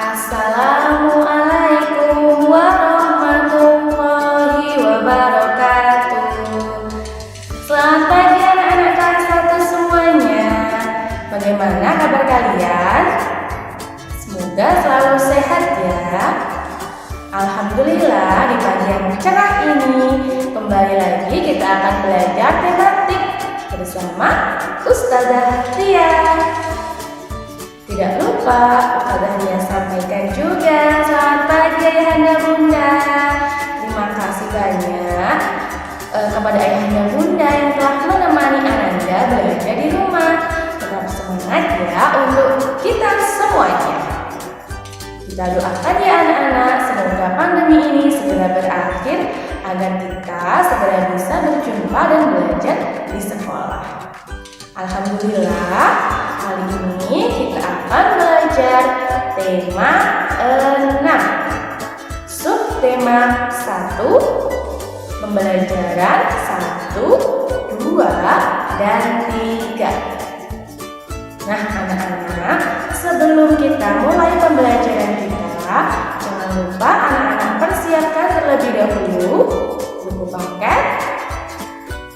Assalamualaikum warahmatullahi wabarakatuh. Selamat pagi anak-anak kelas 1 semuanya. Bagaimana kabar kalian? Semoga selalu sehat ya. Alhamdulillah, di pagi yang cerah ini kembali lagi kita akan belajar tematik bersama Ustazah Ria. Tidak lupa Ustazah Ria sampaikan juga selamat pagi ayahanda bunda. Terima kasih banyak kepada ayahanda bunda yang telah menemani Ananda belajar di rumah. Tetap semangat ya untuk kita semuanya. Kita doakan ya anak-anak, semoga pandemi ini segera berakhir agar kita segera bisa berjumpa dan belajar di sekolah. Alhamdulillah, kali ini kita akan belajar tema 6. Subtema 1, pembelajaran 1, 2, dan 3. Nah anak-anak, sebelum kita mulai pembelajaran kita, jangan lupa anak-anak persiapkan terlebih dahulu buku paket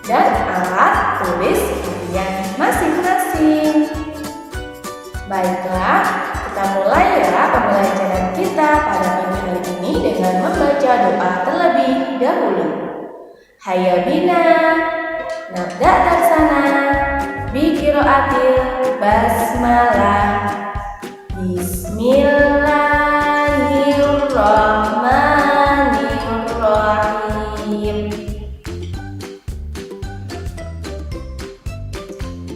dan alat tulis kalian masing-masing. Baiklah, kita mulai ya pembelajaran kita pada pagi hari ini dengan membaca doa terlebih dahulu. Hayya bina nabda tarsana bi qiraatil basmalah. Bismillahirrahmanirrahim.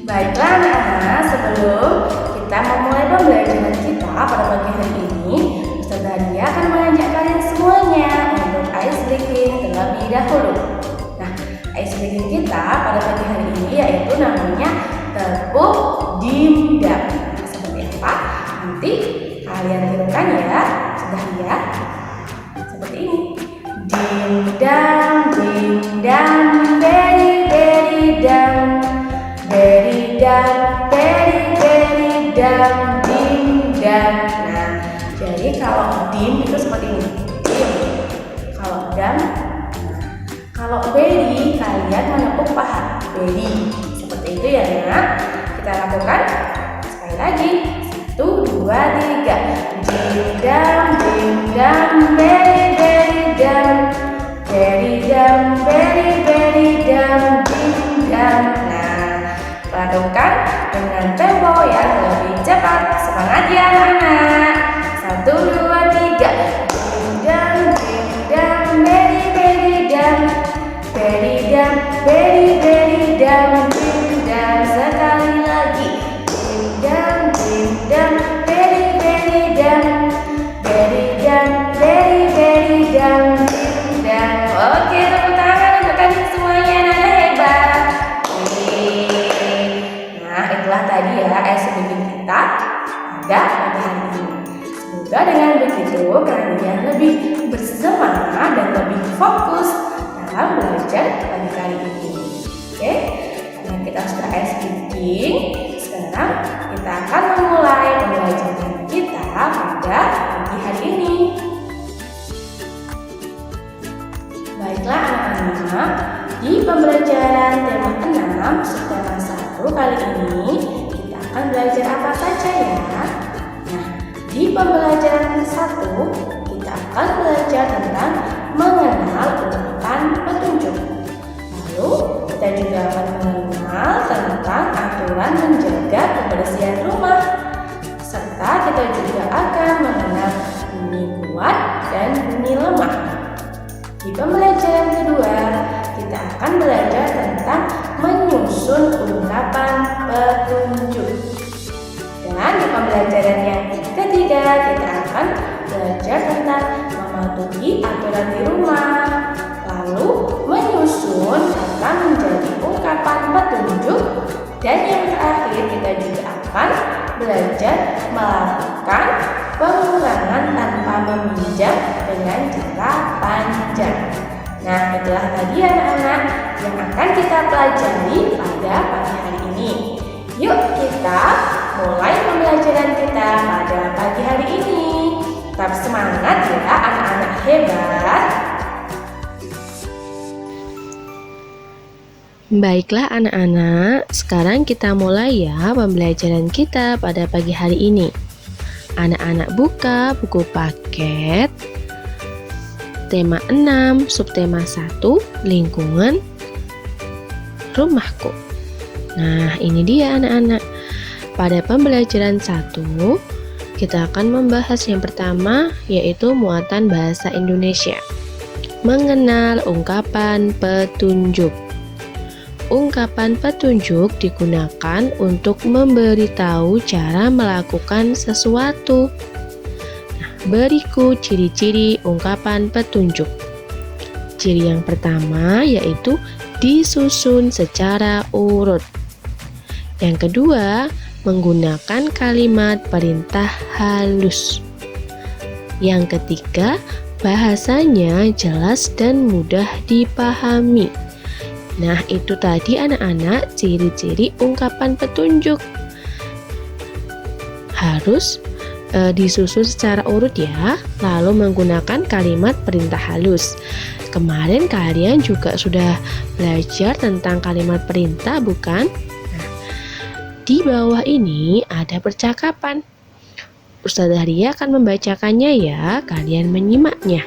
Baiklah anak-anak, sebelum kita memulai pembelajaran kita pada pagi hari ini, Ustazah Ria akan mengajak kalian semuanya untuk ice breaking terlebih dahulu. Nah, ice breaking kita pada pagi hari ini yaitu namanya tepuk dimdam. Nah, seperti apa? Nanti kalian tirukan ya, sudah ya. Seperti ini. Dimdam, dimdam, beri beri dam, beri dam, beri dam, dimdam. Nah, jadi kalau dim itu seperti ini. Dim. Kalau dam, kalau beri kalian menepuk paha. Beri. Seperti itu ya nak. Kita lakukan sekali lagi. 1, 2, 3. Dimdam, dimdam, beri dam, beri dam, beri dam, dimdam. Nah, lakukan dengan tempo yang lebih cepat. Semangat ya anak-anak. 1, 2, 3. Dimdam, dimdam, beri dam, beri dam, beri dam, dimdam. Sekali lagi. Dimdam, dimdam, beri dam, beri dam, beri dam, dimdam. Oke, tepuk tangan untuk kalian semuanya, anak hebat. Nah, itulah tadi ya SBB kita pada pagi hari ini. Semoga dengan begitu kalian lebih bersemangat dan lebih fokus dalam belajar pagi kali ini. Oke, karena kita sudah speaking, sekarang kita akan memulai pembelajaran kita pada pagi hari ini. Baiklah anak-anak, di pembelajaran tema 6 subtema 1 kali ini kita akan belajar apa saja ya? Nah, di pembelajaran 1 kita akan belajar tentang mengenal ungkapan petunjuk. Lalu kita juga akan mengenal tentang aturan menjaga kebersihan rumah. Serta kita juga akan mengenal bunyi kuat dan bunyi lemah. Di pembelajaran kedua, kita akan belajar tentang menyusun ungkapan petunjuk. Dan di pembelajaran yang ketiga, kita akan belajar tentang mematuhi aturan di rumah. Lalu menyusun kata menjadi ungkapan petunjuk. Dan yang terakhir, kita juga akan belajar melakukan pengulangan tanpa meminjam dengan cara panjang. Nah, itulah tadi anak-anak yang akan kita pelajari pada pagi hari ini. Yuk kita mulai pembelajaran kita pada pagi hari ini. hebat? Baiklah anak-anak, sekarang kita mulai ya pembelajaran kita pada pagi hari ini. Anak-anak buka buku paket tema 6, subtema 1, lingkungan rumahku. Nah, ini dia anak-anak. Pada pembelajaran 1, kita akan membahas yang pertama, yaitu muatan bahasa Indonesia. Mengenal ungkapan petunjuk. Ungkapan petunjuk digunakan untuk memberitahu cara melakukan sesuatu. Nah, berikut ciri-ciri ungkapan petunjuk. Ciri yang pertama yaitu disusun secara urut. Yang kedua, menggunakan kalimat perintah halus. Yang ketiga, bahasanya jelas dan mudah dipahami. Nah, itu tadi anak-anak ciri-ciri ungkapan petunjuk. Harus disusun secara urut ya, lalu menggunakan kalimat perintah halus. Kemarin kalian juga sudah belajar tentang kalimat perintah, bukan? Nah, di bawah ini ada percakapan. Ustazah Ria akan membacakannya ya, kalian menyimaknya.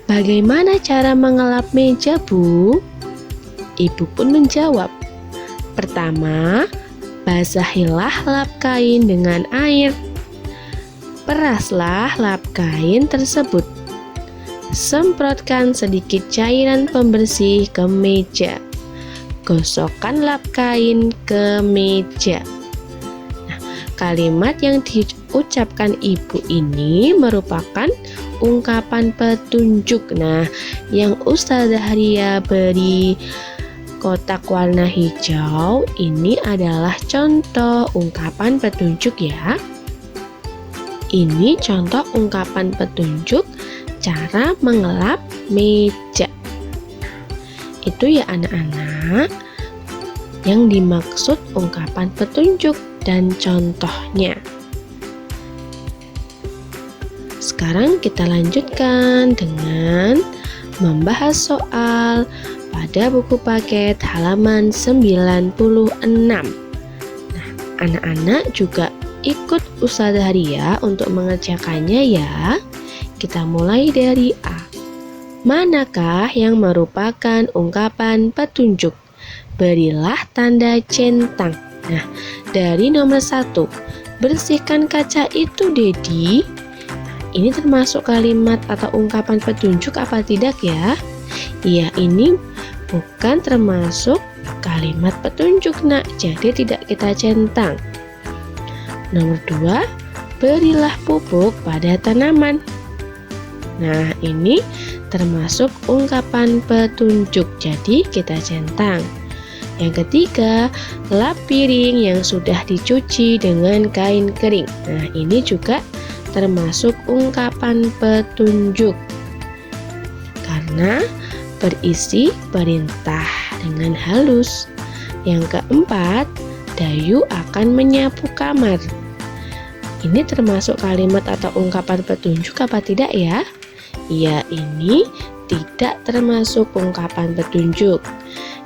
Bagaimana cara mengelap meja, Bu? Ibu pun menjawab, pertama, basahilah lap kain dengan air. Peraslah lap kain tersebut. Semprotkan sedikit cairan pembersih ke meja. Gosokkan lap kain ke meja. Nah, kalimat yang diucapkan ibu ini merupakan ungkapan petunjuk. Nah, yang Ustazah Ria beri kotak warna hijau ini adalah contoh ungkapan petunjuk ya. Ini contoh ungkapan petunjuk cara mengelap meja. Itu ya anak-anak yang dimaksud ungkapan petunjuk dan contohnya. Sekarang kita lanjutkan dengan membahas soal pada buku paket halaman 96. Nah, anak-anak juga ikut Ustazah Ria untuk mengerjakannya ya. Kita mulai dari A. Manakah yang merupakan ungkapan petunjuk? Berilah tanda centang. Nah, dari nomor 1, bersihkan kaca itu, Dedi. Nah, ini termasuk kalimat atau ungkapan petunjuk apa tidak ya? Iya, ini bukan termasuk kalimat petunjuk nak, jadi tidak kita centang. Nomor 2, berilah pupuk pada tanaman. Nah, ini termasuk ungkapan petunjuk, jadi kita centang. Yang ketiga, lap piring yang sudah dicuci dengan kain kering. Nah, ini juga termasuk ungkapan petunjuk karena berisi perintah dengan halus. Yang keempat, Dayu akan menyapu kamar. Ini termasuk kalimat atau ungkapan petunjuk apa tidak ya? Iya, ini tidak termasuk ungkapan petunjuk.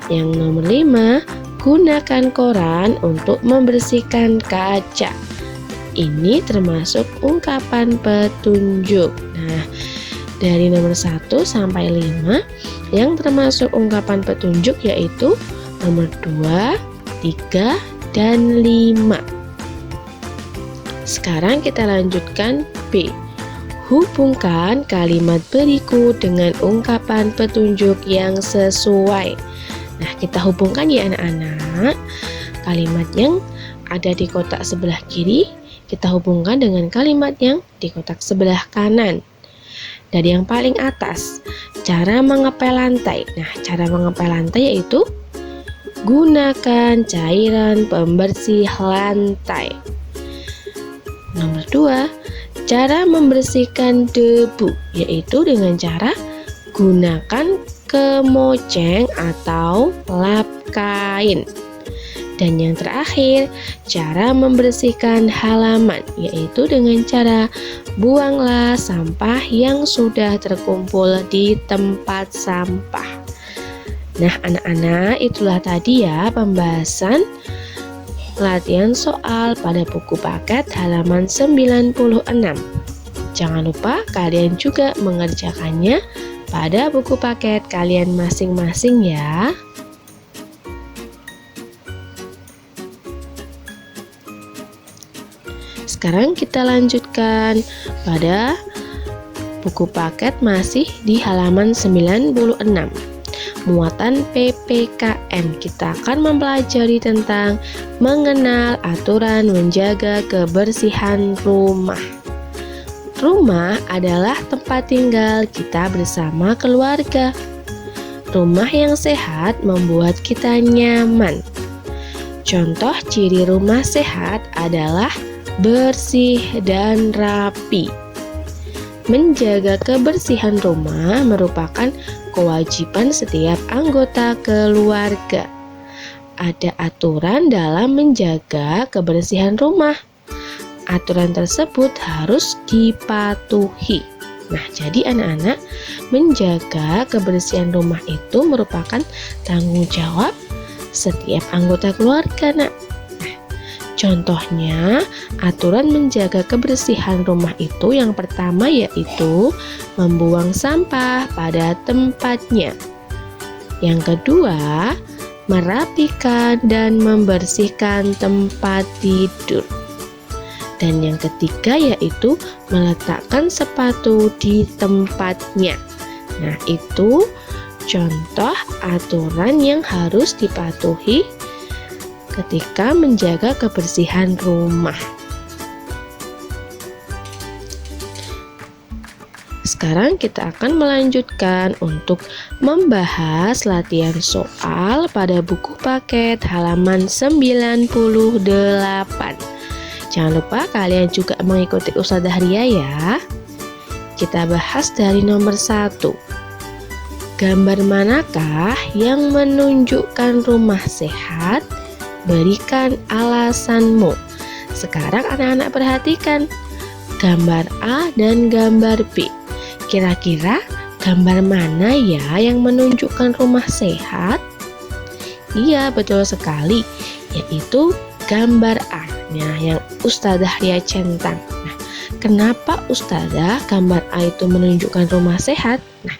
Yang nomor 5, gunakan koran untuk membersihkan kaca. Ini termasuk ungkapan petunjuk. Nah, dari nomor 1 sampai 5 yang termasuk ungkapan petunjuk yaitu nomor 2, 3, dan 5. Sekarang kita lanjutkan B. Hubungkan kalimat berikut dengan ungkapan petunjuk yang sesuai. Nah, kita hubungkan ya anak-anak. Kalimat yang ada di kotak sebelah kiri kita hubungkan dengan kalimat yang di kotak sebelah kanan. Dari yang paling atas, cara mengepel lantai. Nah, cara mengepel lantai yaitu gunakan cairan pembersih lantai. Nomor 2, cara membersihkan debu, yaitu dengan cara gunakan kemoceng atau lap kain. Dan yang terakhir, cara membersihkan halaman, yaitu dengan cara buanglah sampah yang sudah terkumpul di tempat sampah. Nah, anak-anak, itulah tadi ya pembahasan latihan soal pada buku paket halaman 96. Jangan lupa kalian juga mengerjakannya pada buku paket kalian masing-masing ya. Sekarang kita lanjutkan pada buku paket masih di halaman 96. Muatan PPKN. Kita akan mempelajari tentang mengenal aturan menjaga kebersihan rumah. Rumah adalah tempat tinggal kita bersama keluarga. Rumah yang sehat membuat kita nyaman. Contoh ciri rumah sehat adalah bersih dan rapi. Menjaga kebersihan rumah merupakan kewajiban setiap anggota keluarga. Ada aturan dalam menjaga kebersihan rumah. Aturan tersebut harus dipatuhi. Nah, jadi anak-anak, menjaga kebersihan rumah itu merupakan tanggung jawab setiap anggota keluarga, nak. Contohnya, aturan menjaga kebersihan rumah itu yang pertama yaitu membuang sampah pada tempatnya. Yang kedua, merapikan dan membersihkan tempat tidur. Dan yang ketiga yaitu meletakkan sepatu di tempatnya. Nah, itu contoh aturan yang harus dipatuhi ketika menjaga kebersihan rumah. Sekarang kita akan melanjutkan untuk membahas latihan soal pada buku paket halaman 98. Jangan lupa kalian juga mengikuti Ustazah Ria ya. Kita bahas dari nomor 1. Gambar manakah yang menunjukkan rumah sehat? Berikan alasanmu. Sekarang anak-anak perhatikan gambar A dan gambar B. Kira-kira gambar mana ya yang menunjukkan rumah sehat? Iya, betul sekali, yaitu gambar A. Nah, yang Ustazah Ria centang. Nah, kenapa Ustazah gambar A itu menunjukkan rumah sehat? Nah,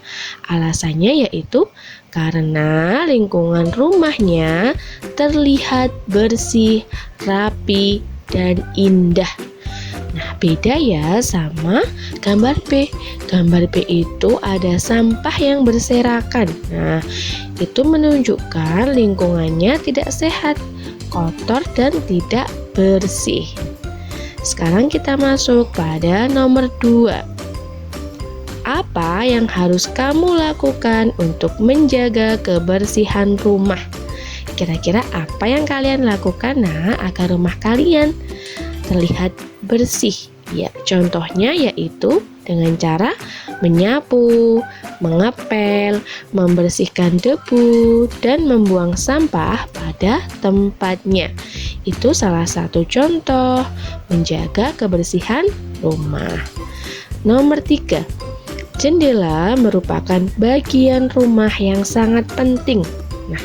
alasannya yaitu karena lingkungan rumahnya terlihat bersih, rapi, dan indah. Nah, beda ya sama gambar B. Gambar B itu ada sampah yang berserakan. Nah, itu menunjukkan lingkungannya tidak sehat, kotor, dan tidak bersih. Sekarang kita masuk pada nomor 2. Apa yang harus kamu lakukan untuk menjaga kebersihan rumah? Kira-kira apa yang kalian lakukan agar rumah kalian terlihat bersih? Ya, contohnya yaitu dengan cara menyapu, mengepel, membersihkan debu, dan membuang sampah pada tempatnya. Itu salah satu contoh menjaga kebersihan rumah. Nomor 3. Jendela merupakan bagian rumah yang sangat penting. Nah,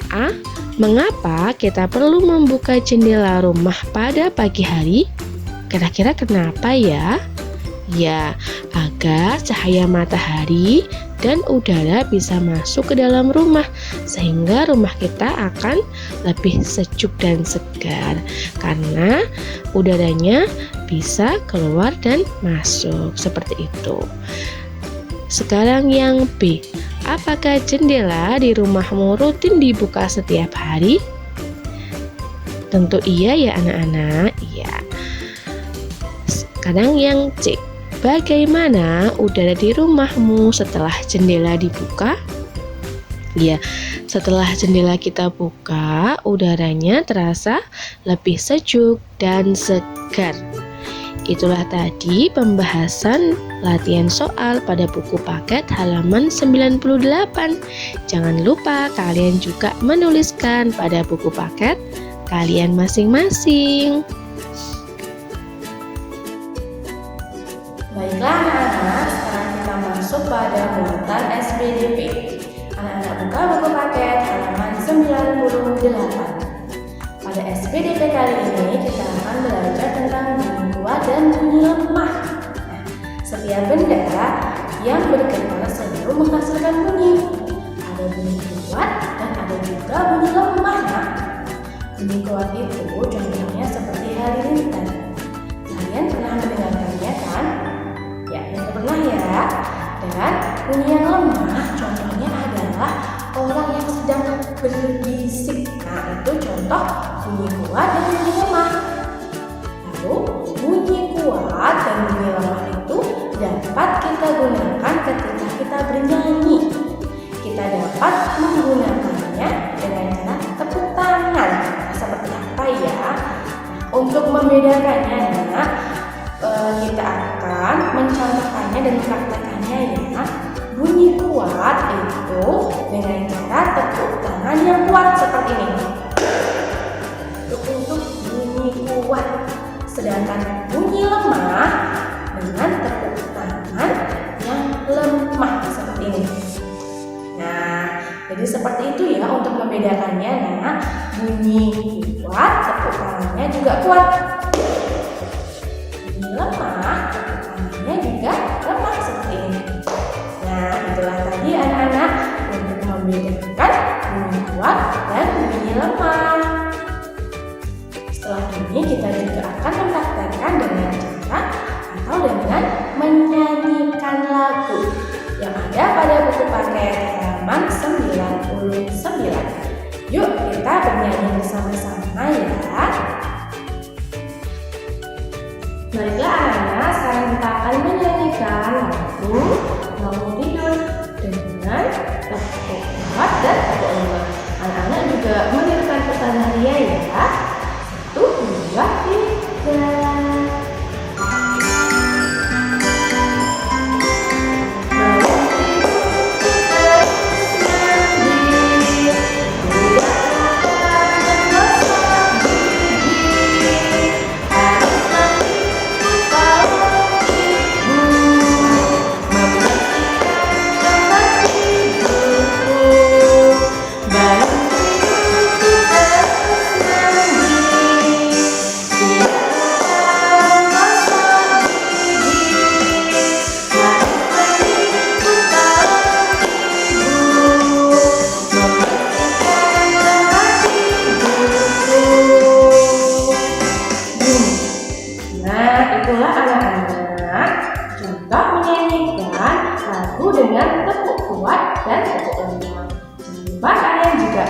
A. Mengapa kita perlu membuka jendela rumah pada pagi hari? Kira-kira kenapa ya? Ya, agar cahaya matahari dan udara bisa masuk ke dalam rumah, sehingga rumah kita akan lebih sejuk dan segar karena udaranya bisa keluar dan masuk seperti itu. Sekarang yang B. Apakah jendela di rumahmu rutin dibuka setiap hari? Tentu iya ya anak-anak. Iya. Sekarang yang C. Bagaimana udara di rumahmu setelah jendela dibuka? Ya, setelah jendela kita buka, udaranya terasa lebih sejuk dan segar. Itulah tadi pembahasan latihan soal pada buku paket halaman 98. Jangan lupa kalian juga menuliskan pada buku paket kalian masing-masing. Baiklah anak-anak, sekarang kita masuk pada muatan SPDP. Anak-anak buka buku paket halaman 98. Pada SPDP kali ini kita akan belajar tentang bunyi kuat dan bunyi lemah. Nah, setiap benda yang bergetar selalu menghasilkan bunyi. Ada bunyi kuat dan ada juga bunyi lemah. Nah, bunyi kuat itu contohnya seperti halilintar. Kalian pernah mendengarkannya kan? Ya, yang pernah ya. Dan bunyi yang lemah contohnya adalah orang yang sedang berbisik. Nah, itu contoh bunyi kuat dan bunyi lemah. Lalu, bunyi kuat dan bunyi lemah itu dapat kita gunakan ketika kita bernyanyi. Kita dapat menggunakannya dengan cara tepuk tangan. Seperti apa ya? Untuk membedakannya, kita akan mencontohkannya dan mempraktekannya ya. Bunyi kuat itu dengan cara tepuk tangan yang kuat seperti ini. Untuk bunyi kuat. Sedangkan bunyi lemah dengan tepuk tangan yang lemah seperti ini. Nah, jadi seperti itu ya untuk membedakannya. Nah, bunyi kuat, tepuk tangannya juga kuat. Bunyi lemah, tepuk tangannya juga lemah seperti ini. Nah, itulah tadi anak-anak untuk membedakan bunyi kuat dan bunyi lemah. Setelah ini kita juga akan mempraktekkan dengan cara atau dengan menyanyikan lagu yang ada pada buku paket halaman 99. Yuk kita bernyanyi bersama-sama ya. Baiklah anak-anak, sekarang kita akan menyanyikan lagu Bangun Tidur dengan tepuk kuat dan tepuk lemah. Anak-anak juga menirukan pesan Ria ya. 1, 2, 3. Itulah anak-anak contoh menyanyikan lagu dengan tepuk kuat dan tepuk lemah. Jangan lupa kalian juga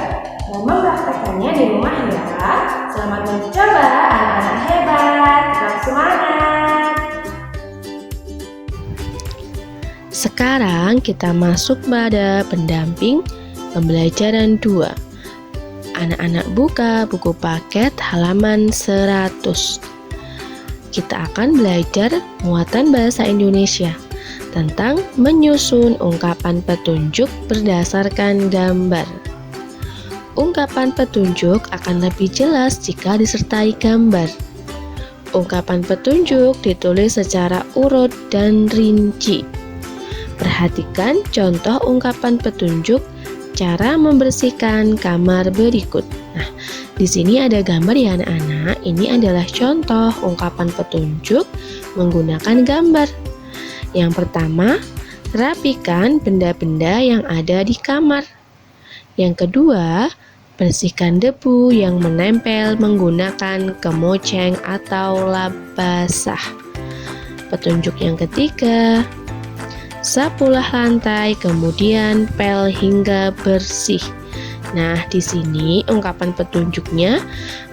mempraktekannya di rumah ya. Selamat mencoba anak-anak hebat, tetap semangat. Sekarang kita masuk pada pendamping pembelajaran 2. Anak-anak buka buku paket halaman 100. Kita akan belajar muatan bahasa Indonesia tentang menyusun ungkapan petunjuk berdasarkan gambar. Ungkapan petunjuk akan lebih jelas jika disertai gambar. Ungkapan petunjuk ditulis secara urut dan rinci. Perhatikan contoh ungkapan petunjuk cara membersihkan kamar berikut. Nah, di sini ada gambar ya anak-anak. Ini adalah contoh ungkapan petunjuk menggunakan gambar. Yang pertama, rapikan benda-benda yang ada di kamar. Yang kedua, bersihkan debu yang menempel menggunakan kemoceng atau lap basah. Petunjuk yang ketiga, sapulah lantai kemudian pel hingga bersih. Nah, di sini ungkapan petunjuknya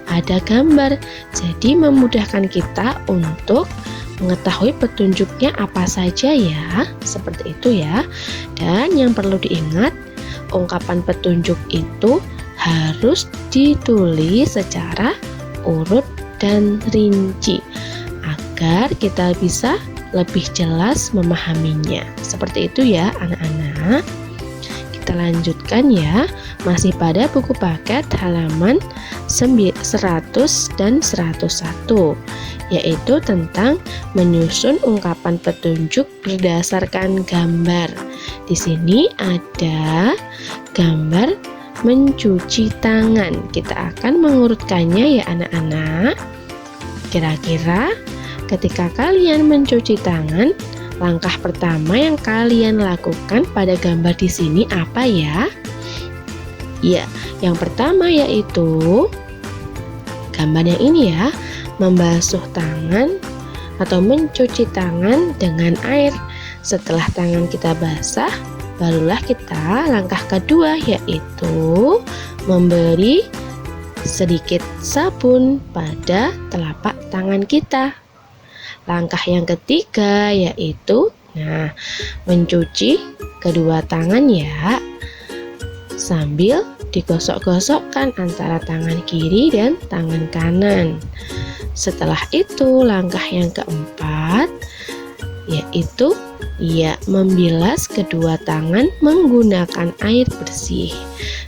ada gambar, jadi memudahkan kita untuk mengetahui petunjuknya apa saja ya, seperti itu ya. Dan yang perlu diingat, ungkapan petunjuk itu harus ditulis secara urut dan rinci agar kita bisa lebih jelas memahaminya. Seperti itu ya anak-anak. Kita lanjutkan ya, masih pada buku paket halaman 100 dan 101, yaitu tentang menyusun ungkapan petunjuk berdasarkan gambar. Di sini ada gambar mencuci tangan. Kita akan mengurutkannya ya anak-anak. Kira-kira ketika kalian mencuci tangan, langkah pertama yang kalian lakukan pada gambar di sini apa ya? Ya, yang pertama yaitu gambar yang ini ya, membasuh tangan atau mencuci tangan dengan air. Setelah tangan kita basah, barulah kita langkah kedua yaitu memberi sedikit sabun pada telapak tangan kita. Langkah yang ketiga yaitu mencuci kedua tangan ya, sambil digosok-gosokkan antara tangan kiri dan tangan kanan. Setelah itu langkah yang keempat yaitu membilas kedua tangan menggunakan air bersih.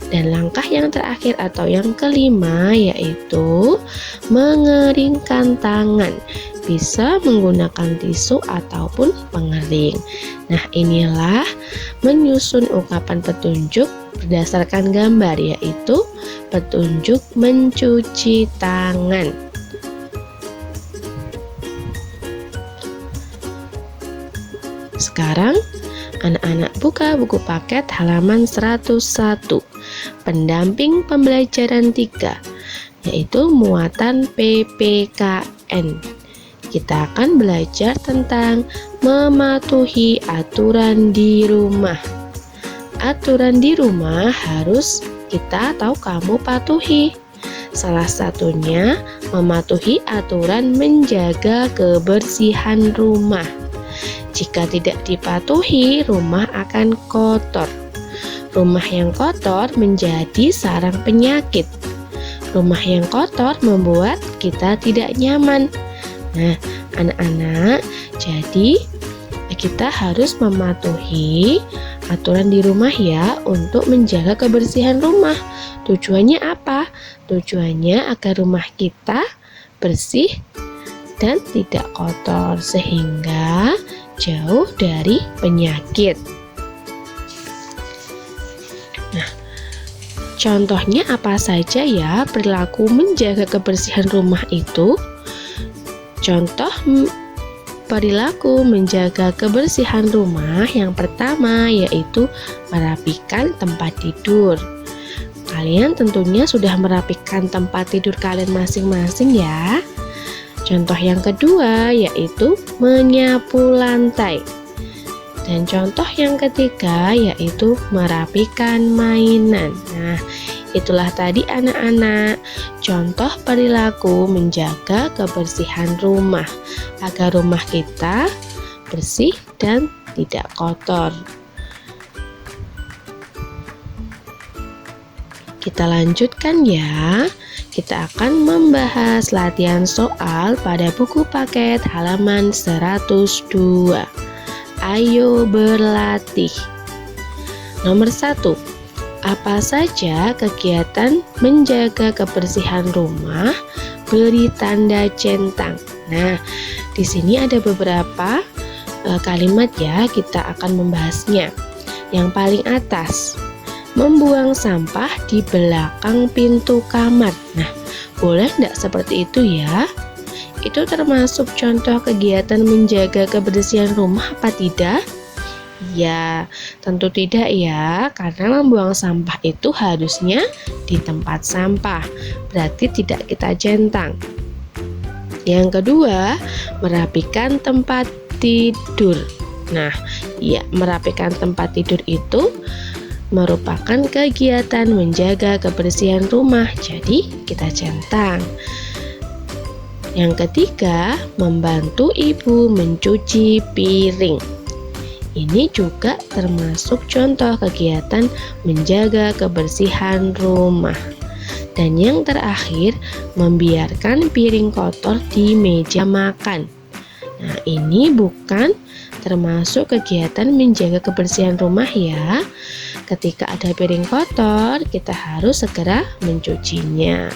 Dan langkah yang terakhir atau yang kelima yaitu mengeringkan tangan. Bisa menggunakan tisu ataupun pengering. Nah, inilah menyusun ungkapan petunjuk berdasarkan gambar, yaitu petunjuk mencuci tangan. Sekarang anak-anak buka buku paket halaman 101, pendamping pembelajaran 3, yaitu muatan PPKN. Kita akan belajar tentang mematuhi aturan di rumah. Aturan di rumah harus kita atau kamu patuhi. Salah satunya mematuhi aturan menjaga kebersihan rumah. Jika tidak dipatuhi, rumah akan kotor. Rumah yang kotor menjadi sarang penyakit. Rumah yang kotor membuat kita tidak nyaman. Nah, anak-anak, jadi kita harus mematuhi aturan di rumah ya untuk menjaga kebersihan rumah. Tujuannya apa? Tujuannya agar rumah kita bersih dan tidak kotor sehingga jauh dari penyakit. Nah, contohnya apa saja ya perilaku menjaga kebersihan rumah itu? Contoh perilaku menjaga kebersihan rumah yang pertama yaitu merapikan tempat tidur. Kalian tentunya sudah merapikan tempat tidur kalian masing-masing ya. Contoh yang kedua yaitu menyapu lantai. Dan contoh yang ketiga yaitu merapikan mainan. Nah, itulah tadi anak-anak contoh perilaku menjaga kebersihan rumah agar rumah kita bersih dan tidak kotor. Kita lanjutkan ya. Kita akan membahas latihan soal pada buku paket halaman 102. Ayo berlatih. Nomor 1. Apa saja kegiatan menjaga kebersihan rumah? Beri tanda centang. Nah, di sini ada beberapa kalimat ya, kita akan membahasnya. Yang paling atas, membuang sampah di belakang pintu kamar. Nah, boleh enggak seperti itu ya? Itu termasuk contoh kegiatan menjaga kebersihan rumah apa tidak? Ya, tentu tidak ya, karena membuang sampah itu harusnya di tempat sampah, berarti tidak kita centang. Yang kedua, merapikan tempat tidur. Nah, ya, merapikan tempat tidur itu merupakan kegiatan menjaga kebersihan rumah, jadi kita centang. Yang ketiga, membantu ibu mencuci piring. Ini juga termasuk contoh kegiatan menjaga kebersihan rumah. Dan yang terakhir, membiarkan piring kotor di meja makan. Nah, ini bukan termasuk kegiatan menjaga kebersihan rumah ya. Ketika ada piring kotor, kita harus segera mencucinya.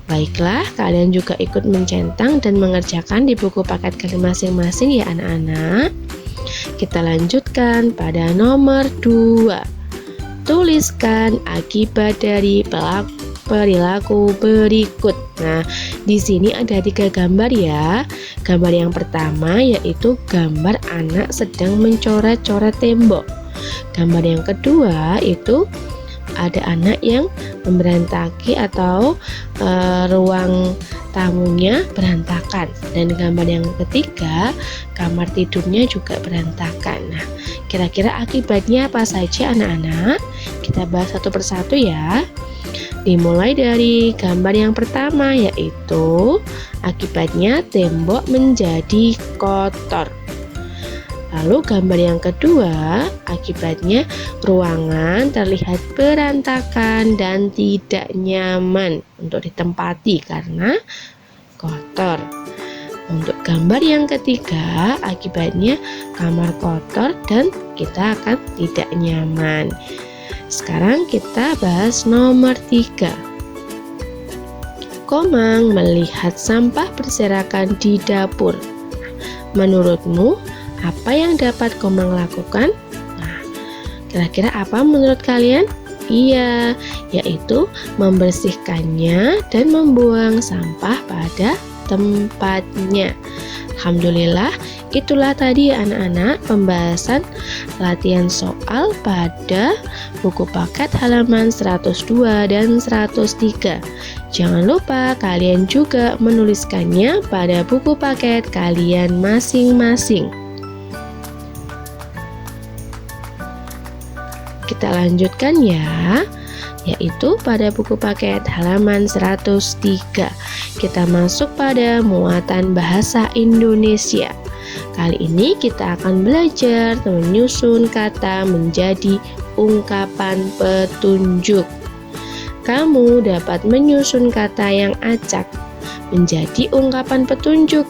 Baiklah, kalian juga ikut mencentang dan mengerjakan di buku paket kalian masing-masing ya anak-anak. Kita lanjutkan pada nomor 2. Tuliskan akibat dari perilaku berikut. Nah, di sini ada 3 gambar ya. Gambar yang pertama yaitu gambar anak sedang mencoret-coret tembok. Gambar yang kedua itu ada anak yang memberantaki atau ruang tamunya berantakan, dan gambar yang ketiga kamar tidurnya juga berantakan. Nah, kira-kira akibatnya apa saja anak-anak? Kita bahas satu persatu ya. Dimulai dari gambar yang pertama yaitu akibatnya tembok menjadi kotor. Lalu gambar yang kedua, akibatnya ruangan terlihat berantakan dan tidak nyaman untuk ditempati karena kotor. Untuk gambar yang ketiga, akibatnya kamar kotor dan kita akan tidak nyaman. Sekarang kita bahas nomor 3. Komang melihat sampah berserakan di dapur. Menurutmu, apa yang dapat Komang lakukan? Nah, kira-kira apa menurut kalian? Iya, yaitu membersihkannya dan membuang sampah pada tempatnya. Alhamdulillah, itulah tadi anak-anak pembahasan latihan soal pada buku paket halaman 102 dan 103. Jangan lupa kalian juga menuliskannya pada buku paket kalian masing-masing. Kita lanjutkan ya, yaitu pada buku paket halaman 103. Kita masuk pada muatan bahasa Indonesia. Kali ini kita akan belajar menyusun kata menjadi ungkapan petunjuk. Kamu dapat menyusun kata yang acak menjadi ungkapan petunjuk.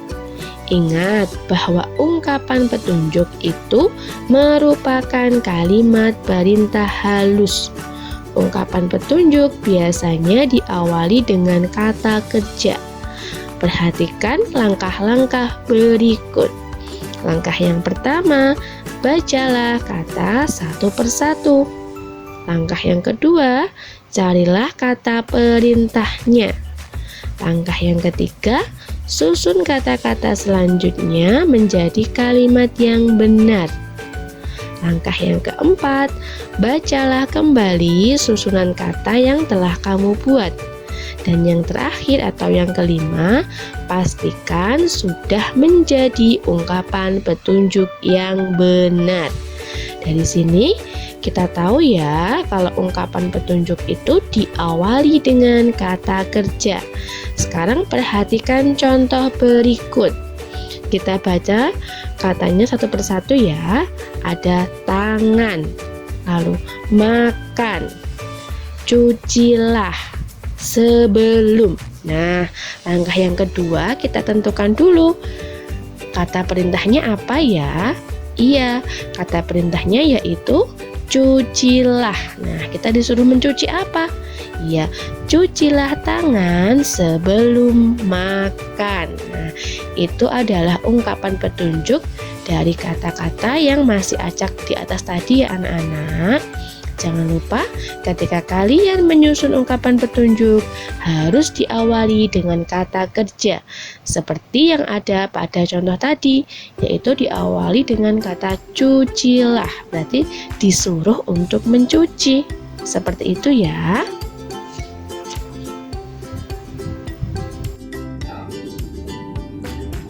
Ingat bahwa ungkapan petunjuk itu merupakan kalimat perintah halus. Ungkapan petunjuk biasanya diawali dengan kata kerja. Perhatikan langkah-langkah berikut. Langkah yang pertama, bacalah kata satu persatu. Langkah yang kedua, carilah kata perintahnya. Langkah yang ketiga, susun kata-kata selanjutnya menjadi kalimat yang benar. Langkah yang keempat, bacalah kembali susunan kata yang telah kamu buat. Dan yang terakhir atau yang kelima, pastikan sudah menjadi ungkapan petunjuk yang benar. Dari sini kita tahu ya kalau ungkapan petunjuk itu diawali dengan kata kerja. Sekarang perhatikan contoh berikut. Kita baca katanya satu persatu ya. Ada tangan, lalu makan, cucilah, sebelum. Nah, langkah yang kedua kita tentukan dulu kata perintahnya apa ya? Iya, kata perintahnya yaitu cucilah. Nah, kita disuruh mencuci apa? Iya, cucilah tangan sebelum makan. Nah, itu adalah ungkapan petunjuk dari kata-kata yang masih acak di atas tadi ya anak-anak. Jangan lupa ketika kalian menyusun ungkapan petunjuk harus diawali dengan kata kerja seperti yang ada pada contoh tadi, yaitu diawali dengan kata cucilah, berarti disuruh untuk mencuci. Seperti itu ya.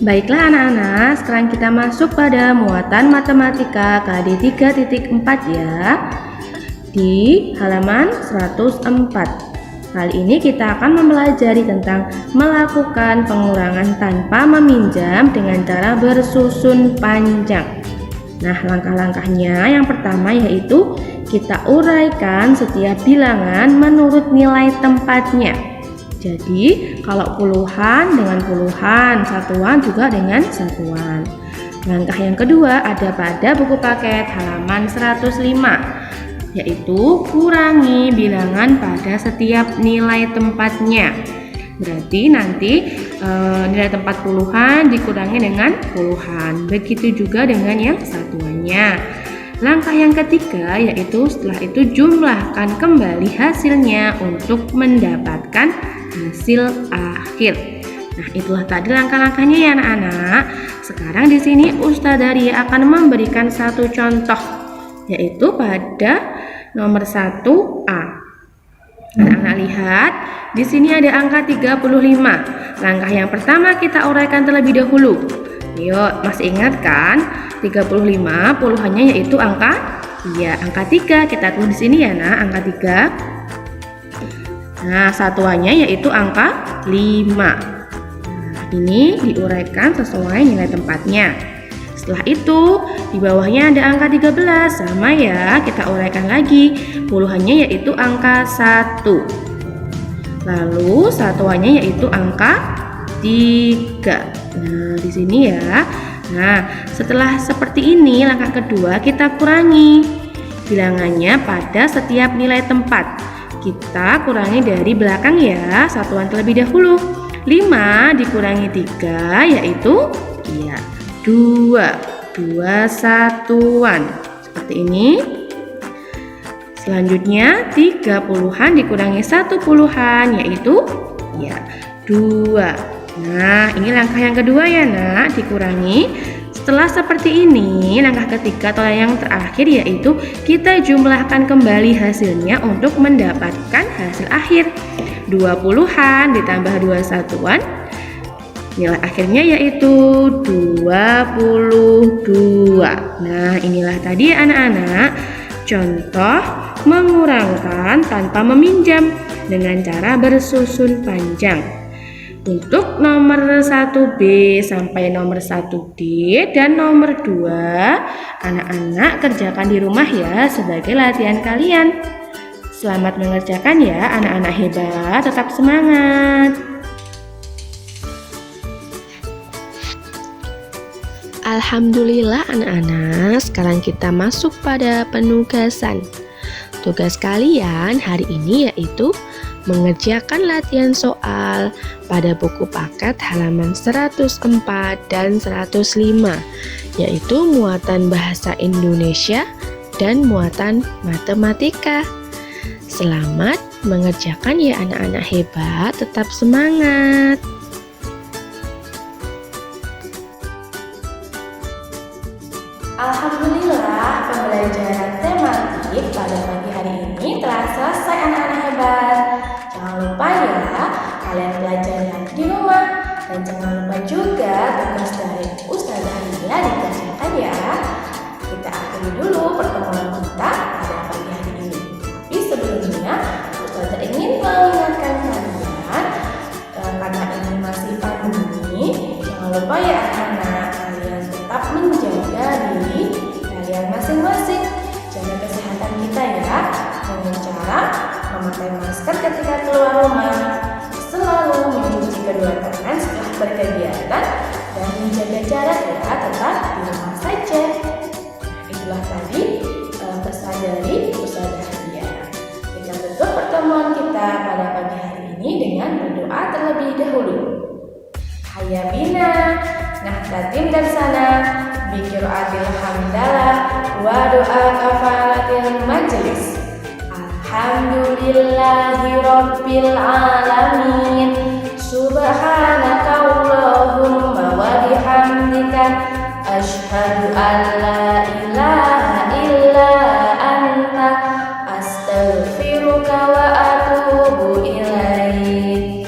Baiklah anak-anak, sekarang kita masuk pada muatan matematika KD 3.4 ya. Di halaman 104. Kali ini kita akan mempelajari tentang melakukan pengurangan tanpa meminjam dengan cara bersusun panjang. Nah, langkah-langkahnya yang pertama yaitu kita uraikan setiap bilangan menurut nilai tempatnya. Jadi kalau puluhan dengan puluhan, satuan juga dengan satuan. Langkah yang kedua ada pada buku paket halaman 105, yaitu kurangi bilangan pada setiap nilai tempatnya. Berarti nanti nilai tempat puluhan dikurangi dengan puluhan. Begitu juga dengan yang satuannya. Langkah yang ketiga yaitu setelah itu jumlahkan kembali hasilnya untuk mendapatkan hasil akhir. Nah, itulah tadi langkah-langkahnya ya anak-anak. Sekarang di sini Ustazah Ria akan memberikan satu contoh, yaitu pada nomor 1A. Anak-anak lihat, di sini ada angka 35. Langkah yang pertama kita uraikan terlebih dahulu. Yuk, masih ingat kan? 35 puluhannya yaitu angka angka 3. Kita tulis di sini ya, Nak, angka 3. Nah, satuannya yaitu angka 5. Ini diuraikan sesuai nilai tempatnya. Setelah itu di bawahnya ada angka 13, sama ya, kita uraikan lagi. Puluhannya yaitu angka 1. Lalu satuannya yaitu angka 3. Nah, di sini ya. Nah, setelah seperti ini langkah kedua kita kurangi bilangannya pada setiap nilai tempat. Kita kurangi dari belakang ya, satuan terlebih dahulu. 5 dikurangi 3 yaitu 2 satuan seperti ini. Selanjutnya 3 puluhan dikurangi 1 puluhan yaitu 2. Nah, ini langkah yang kedua ya, Nak, dikurangi. Setelah seperti ini, langkah ketiga atau yang terakhir yaitu kita jumlahkan kembali hasilnya untuk mendapatkan hasil akhir. 2 puluhan ditambah 2 satuan, nilai akhirnya yaitu 22. Nah, inilah tadi anak-anak contoh mengurangkan tanpa meminjam dengan cara bersusun panjang. Untuk nomor 1B sampai nomor 1D dan nomor 2, anak-anak kerjakan di rumah ya sebagai latihan kalian. Selamat mengerjakan ya anak-anak hebat, tetap semangat. Alhamdulillah anak-anak, sekarang kita masuk pada penugasan. Tugas kalian hari ini yaitu mengerjakan latihan soal pada buku paket halaman 104 dan 105, yaitu muatan bahasa Indonesia dan muatan matematika. Selamat mengerjakan ya anak-anak hebat, tetap semangat. Alhamdulillah, pembelajaran tematik pada pagi hari ini telah selesai anak-anak hebat. Jangan lupa ya, kalian belajar lagi di rumah. Dan jangan lupa juga tugas dari Ustazah Ria dikerjakan ya. Kita akhiri dulu pertemuan kita pada pagi hari ini. Tapi sebelumnya, Ustazah ingin mengingatkan kalian, karena ini masih pandemi, jangan lupa ya anak-anak, kalian tetap menjaga diri kalian masing-masing. Jaga kesehatan kita ya, dengan cara memakai masker ketika keluar rumah, selalu mencuci kedua tangan setelah berkegiatan, dan menjaga jarak ya, tetap di rumah saja. Itulah tadi pesan dari Ustazah Ria. Kita tutup pertemuan kita pada pagi hari ini dengan berdoa terlebih dahulu. Hayya bina nahtatim darsana biqiraatil hamdalah wa doa kafaratil majlis. Alhamdulillahi rabbil alamin. Subhanaka Allahumma wa bihamdika asyhadu an la ilaha illa anta astaghfiruka wa atubu ilaik.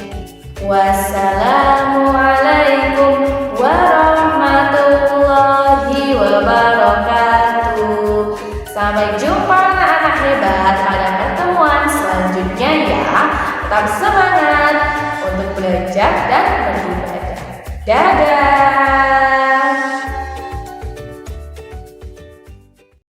Wassalamu alaikum warahmatullahi wabarakatuh. Sampai jumpa anak-anak hebat pada pertemuan selanjutnya ya. Tetap semangat untuk belajar dan beribadah. Dadah.